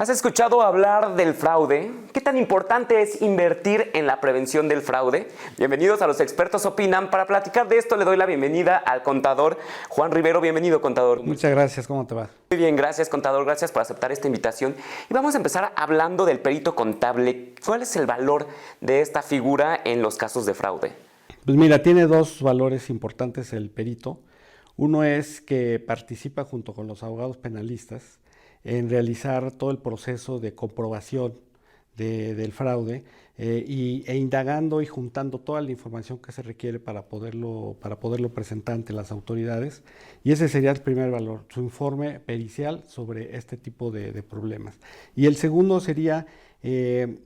¿Has escuchado hablar del fraude? ¿Qué tan importante es invertir en la prevención del fraude? Bienvenidos a Los Expertos Opinan. Para platicar de esto le doy la bienvenida al contador Juan Rivero. Bienvenido, contador. Muchas gracias, ¿cómo te va? Muy bien, gracias, contador. Gracias por aceptar esta invitación. Y vamos a empezar hablando del perito contable. ¿Cuál es el valor de esta figura en los casos de fraude? Pues mira, tiene dos valores importantes el perito. Uno es que participa junto con los abogados penalistas en realizar todo el proceso de comprobación del fraude e indagando y juntando toda la información que se requiere para poderlo presentar ante las autoridades. Y ese sería el primer valor, su informe pericial sobre este tipo de problemas. Y el segundo sería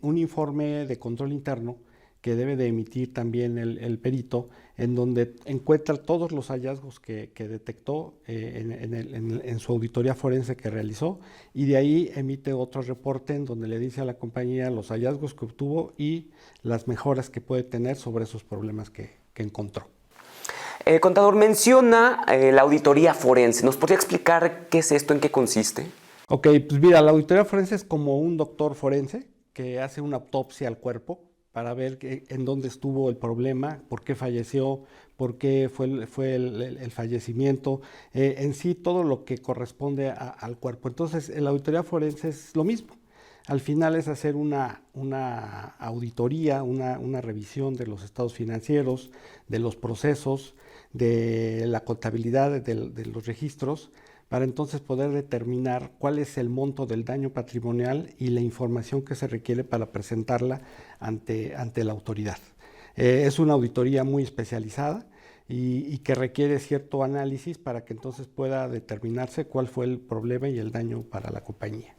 un informe de control interno que debe de emitir también el perito, en donde encuentra todos los hallazgos que detectó en su auditoría forense que realizó, y de ahí emite otro reporte en donde le dice a la compañía los hallazgos que obtuvo y las mejoras que puede tener sobre esos problemas que encontró. Contador, menciona la auditoría forense. ¿Nos podría explicar qué es esto, en qué consiste? Ok, pues mira, la auditoría forense es como un doctor forense que hace una autopsia al cuerpo para ver en dónde estuvo el problema, por qué falleció, por qué fue el fallecimiento, en sí todo lo que corresponde al cuerpo. Entonces, la auditoría forense es lo mismo. Al final es hacer una auditoría, una revisión de los estados financieros, de los procesos, de la contabilidad de los registros, para entonces poder determinar cuál es el monto del daño patrimonial y la información que se requiere para presentarla ante la autoridad. Es una auditoría muy especializada y que requiere cierto análisis para que entonces pueda determinarse cuál fue el problema y el daño para la compañía.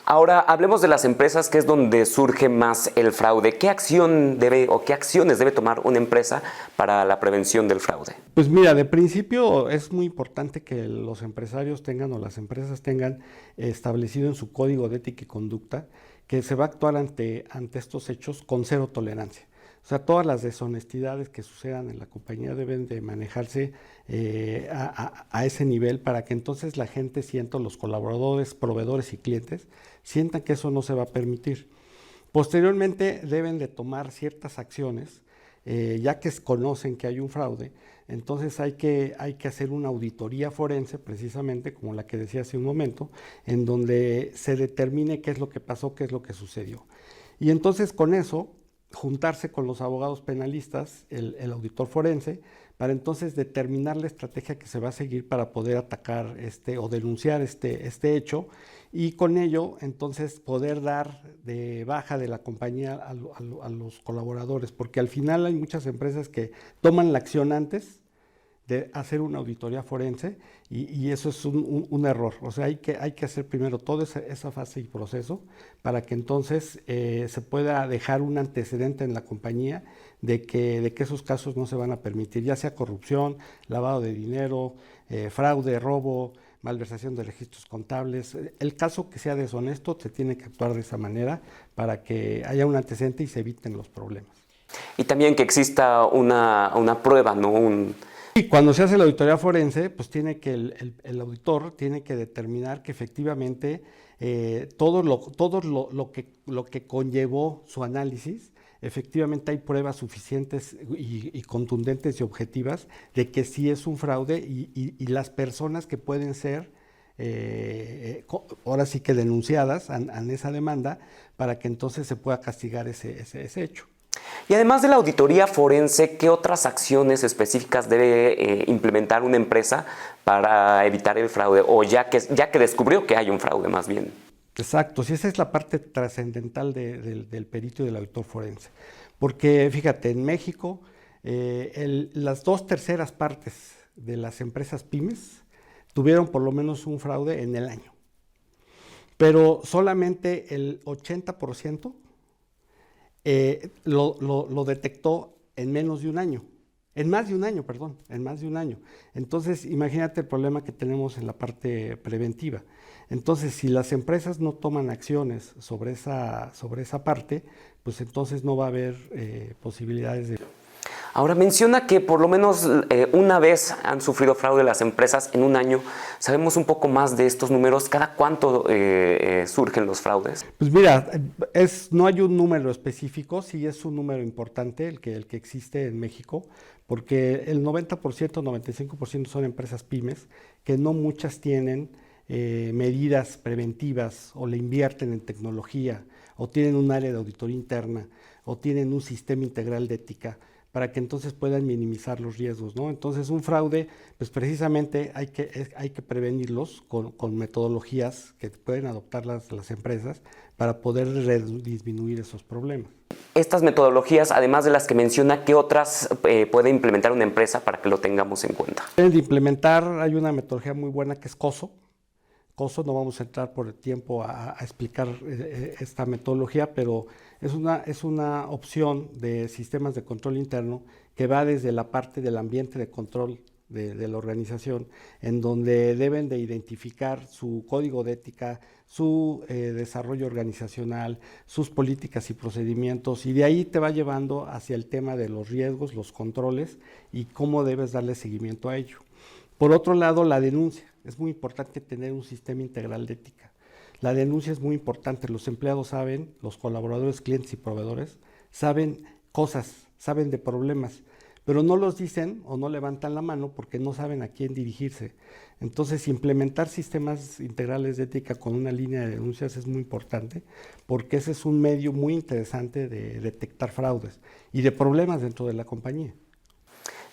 Ahora, hablemos de las empresas, que es donde surge más el fraude. ¿Qué acción debe o qué acciones debe tomar una empresa para la prevención del fraude? Pues mira, de principio es muy importante que los empresarios tengan o las empresas tengan establecido en su código de ética y conducta que se va a actuar ante estos hechos con cero tolerancia. O sea, todas las deshonestidades que sucedan en la compañía deben de manejarse a ese nivel para que entonces la gente sienta, los colaboradores, proveedores y clientes, sientan que eso no se va a permitir. Posteriormente deben de tomar ciertas acciones, ya que conocen que hay un fraude, entonces hay que hacer una auditoría forense, precisamente como la que decía hace un momento, en donde se determine qué es lo que pasó, qué es lo que sucedió. Y entonces con eso juntarse con los abogados penalistas, el auditor forense, para entonces determinar la estrategia que se va a seguir para poder atacar o denunciar este hecho, y con ello entonces poder dar de baja de la compañía a los colaboradores, porque al final hay muchas empresas que toman la acción antes de hacer una auditoría forense y eso es un error. O sea, hay que hacer primero toda esa fase y proceso para que entonces se pueda dejar un antecedente en la compañía de que esos casos no se van a permitir, ya sea corrupción, lavado de dinero, fraude, robo, malversación de registros contables. El caso que sea deshonesto se tiene que actuar de esa manera para que haya un antecedente y se eviten los problemas. Y también que exista una prueba, ¿no? Y cuando se hace la auditoría forense, pues tiene que el auditor tiene que determinar que efectivamente todo lo que conllevó su análisis, efectivamente hay pruebas suficientes y contundentes y objetivas de que sí es un fraude y las personas que pueden ser ahora sí que denunciadas en esa demanda para que entonces se pueda castigar ese hecho. Y además de la auditoría forense, ¿qué otras acciones específicas debe implementar una empresa para evitar el fraude? O ya que descubrió que hay un fraude, más bien. Exacto, sí, esa es la parte trascendental del perito y del auditor forense. Porque fíjate, en México las 2/3 partes de las empresas pymes tuvieron por lo menos un fraude en el año. Pero solamente el 80% lo detectó en menos de un año, en más de un año. Entonces, imagínate el problema que tenemos en la parte preventiva. Entonces, si las empresas no toman acciones sobre esa parte, pues entonces no va a haber posibilidades de... Ahora menciona que por lo menos una vez han sufrido fraude las empresas en un año. ¿Sabemos un poco más de estos números? ¿Cada cuánto surgen los fraudes? Pues mira, no hay un número específico, sí es un número importante el que existe en México, porque el 90%, 95% son empresas pymes, que no muchas tienen medidas preventivas o le invierten en tecnología, o tienen un área de auditoría interna, o tienen un sistema integral de ética, para que entonces puedan minimizar los riesgos, ¿no? Entonces un fraude, pues precisamente hay que prevenirlos con metodologías que pueden adoptar las empresas para poder disminuir esos problemas. Estas metodologías, además de las que menciona, ¿qué otras puede implementar una empresa para que lo tengamos en cuenta? De implementar, hay una metodología muy buena que es COSO. COSO, no vamos a entrar por el tiempo a explicar esta metodología, pero es una opción de sistemas de control interno que va desde la parte del ambiente de control de la organización, en donde deben de identificar su código de ética, su desarrollo organizacional, sus políticas y procedimientos, y de ahí te va llevando hacia el tema de los riesgos, los controles y cómo debes darle seguimiento a ello. Por otro lado, la denuncia. Es muy importante tener un sistema integral de ética. La denuncia es muy importante. Los empleados saben, los colaboradores, clientes y proveedores, saben cosas, saben de problemas, pero no los dicen o no levantan la mano porque no saben a quién dirigirse. Entonces, implementar sistemas integrales de ética con una línea de denuncias es muy importante, porque ese es un medio muy interesante de detectar fraudes y de problemas dentro de la compañía.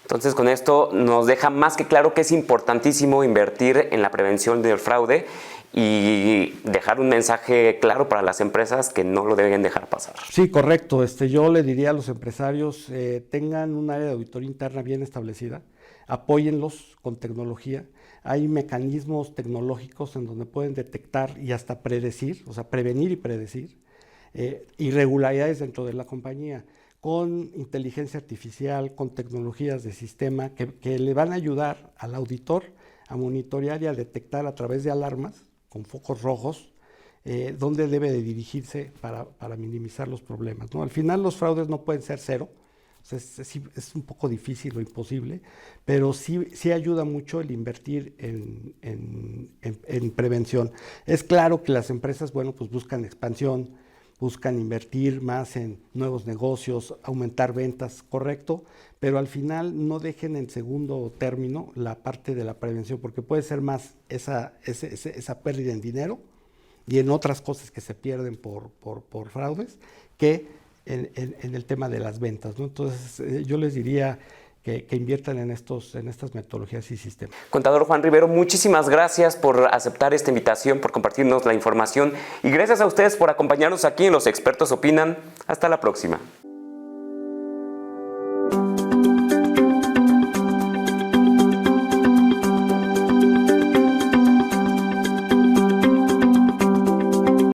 Entonces, con esto nos deja más que claro que es importantísimo invertir en la prevención del fraude y dejar un mensaje claro para las empresas que no lo deben dejar pasar. Sí, correcto. Yo le diría a los empresarios, tengan un área de auditoría interna bien establecida, apóyenlos con tecnología. Hay mecanismos tecnológicos en donde pueden detectar y hasta predecir, o sea, prevenir y predecir irregularidades dentro de la compañía, con inteligencia artificial, con tecnologías de sistema que le van a ayudar al auditor a monitorear y a detectar a través de alarmas con focos rojos dónde debe de dirigirse para minimizar los problemas, ¿no? Al final los fraudes no pueden ser cero, o sea, es un poco difícil o imposible, pero sí ayuda mucho el invertir en prevención. Es claro que las empresas, bueno, pues buscan expansión, buscan invertir más en nuevos negocios, aumentar ventas, correcto, pero al final no dejen en segundo término la parte de la prevención, porque puede ser más esa pérdida en dinero y en otras cosas que se pierden por fraudes que en el tema de las ventas, ¿no? Entonces, yo les diría que inviertan en estas metodologías y sistemas. Contador Juan Rivero, muchísimas gracias por aceptar esta invitación, por compartirnos la información y gracias a ustedes por acompañarnos aquí en Los Expertos Opinan. Hasta la próxima.